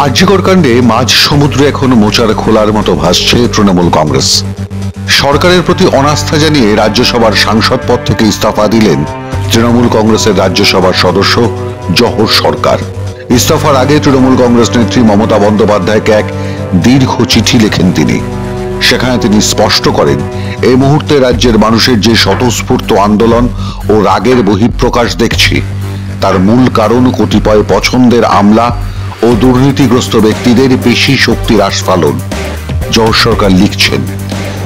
আরজিকর কাণ্ডে মাঝ সমুদ্রে এখন মোচার খোলার মতো ভাসছে তৃণমূল কংগ্রেস। সরকারের প্রতি অনাস্থা জানিয়ে রাজ্যসভার সাংসদ পদ থেকে ইস্তফা দিলেন তৃণমূল কংগ্রেসের রাজ্যসভার সদস্য জহর সরকার। ইস্তফার আগে তৃণমূল কংগ্রেস নেত্রী মমতা বন্দ্যোপাধ্যায়কে এক দীর্ঘ চিঠি লেখেন তিনি। সেখানে তিনি স্পষ্ট করেন, এই মুহূর্তে রাজ্যের মানুষের যে স্বতঃস্ফূর্ত আন্দোলন ও রাগের বহিঃপ্রকাশ দেখছি, তার মূল কারণ কতিপয় পছন্দের আমলা ও দুর্নীতিগ্রস্ত ব্যক্তিদের পেশি শক্তির আস্ফালন। জহর সরকার লিখছেন,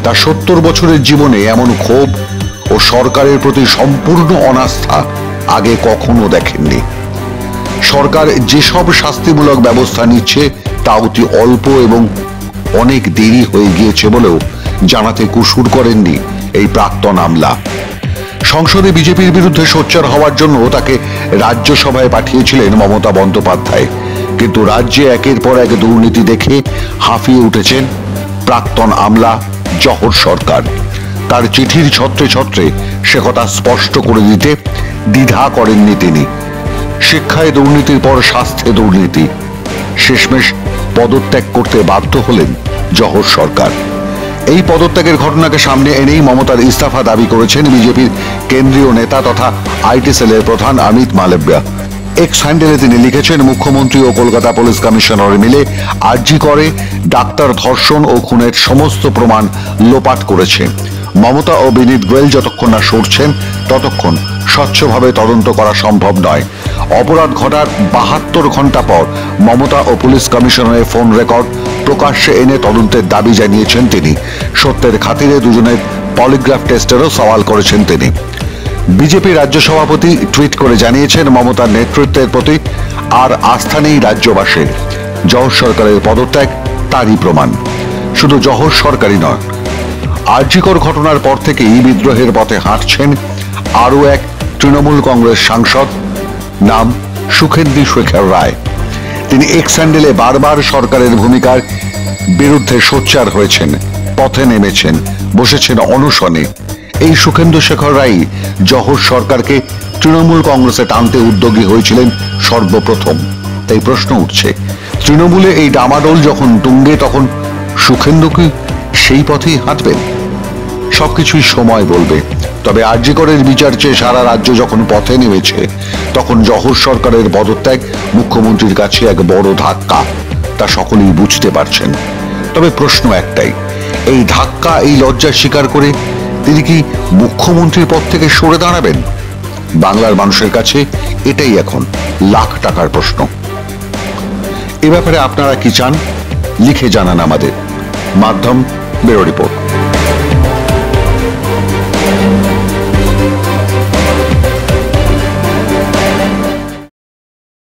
তার 70 বছরের জীবনে এমন ক্ষোভ ও সরকারের প্রতি সম্পূর্ণ অনাস্থা আগে কখনো দেখেননি। সরকার যেসব শাস্তিমূলক ব্যবস্থা নিচ্ছে তা অতি অল্প এবং অনেক দেরি হয়ে গিয়েছে বলেও জানাতে কুসুর করেননি এই প্রাক্তন আমলা। সংসদে বিজেপির বিরুদ্ধে সোচ্চার হওয়ার জন্য তাকে রাজ্যসভায় পাঠিয়েছিলেন মমতা বন্দ্যোপাধ্যায়, কিন্তু রাজ্যে একের পর এক দুর্নীতি দেখে হাঁফিয়ে উঠেছেন প্রাক্তন আমলা জহর সরকার। তার চিঠির ছত্রে ছত্রে সে কথা স্পষ্ট করে দিতে দ্বিধা করেননি তিনি। শিক্ষায় দুর্নীতির পর স্বাস্থ্যে দুর্নীতি, শেষমেশ পদত্যাগ করতে বাধ্য হলেন জহর সরকার। এই পদত্যাগের ঘটনাকে সামনে এনেই মমতার ইস্তফা দাবি করেছেন বিজেপির কেন্দ্রীয় নেতা তথা আইটি সেলের প্রধান অমিত মালব্য। এক্স হ্যান্ডেলে তিনি লিখেছেন, মুখ্যমন্ত্রী ও কলকাতা পুলিশ কমিশনার মিলে আরজি করে ডাক্তার ধর্ষণ ও খুনের সমস্ত প্রমাণ লোপাট করেছে। মমতা ও বিনীত গোয়েল যতক্ষণ না সরছেন ততক্ষণ স্বচ্ছভাবে তদন্ত করা সম্ভব নয়। অপরাধ ঘটার 72 ঘন্টা পর মমতা ও পুলিশ কমিশনারের ফোন রেকর্ড প্রকাশ্যে এনে তদন্তের দাবি জানিয়েছেন তিনি। সত্যের খাতিরে দুজনের পলিগ্রাফ টেস্টেরও সওয়াল করেছেন তিনি। বিজেপি রাজ্য সভাপতি টুইট করে জানিয়েছেন, মমতার নেতৃত্বের প্রতি আর আস্থা নেই রাজ্যবাসীর। জহর সরকারের পদত্যাগ তারই প্রমাণ। শুধু জহর সরকারই নয়, আরজিকর ঘটনার পর থেকেই বিদ্রোহের পথে হাঁটছেন আরও এক তৃণমূল কংগ্রেস সাংসদ, নাম সুখেন্দু শেখর রায়। তিনি এক্স হ্যান্ডেলে বারবার সরকারের ভূমিকার বিরুদ্ধে সোচ্চার হয়েছেন, পথে নেমেছেন, বসেছেন অনশনে। এই সুখেন্দু শেখর রায় জহর সরকারকে তৃণমূল কংগ্রেসে টানতে উদ্যোগী হয়েছিলেন সর্বপ্রথম। তাই প্রশ্ন উঠছে, তৃণমূলে এই ডামাডোল যখন তুঙ্গে, তখন সুখেন্দু কি সেই পথেই হাঁটবেন? সবকিছুই সময় বলবে। তবে আরজিকরের বিচার চেয়ে সারা রাজ্য যখন পথে নেমেছে, তখন জহর সরকারের পদত্যাগ মুখ্যমন্ত্রীর কাছে এক বড় ধাক্কা, তা সকলেই বুঝতে পারছেন। তবে প্রশ্ন একটাই, এই ধাক্কা, এই লজ্জা স্বীকার করে তিনি কি মুখ্যমন্ত্রীর পদ থেকে সরে দাঁড়াবেন? বাংলার মানুষের কাছে এটাই এখন লাখ টাকার প্রশ্ন। এ ব্যাপারে আপনারা কি চান লিখে জানান আমাদের। মাধ্যম ব্যুরো রিপোর্ট।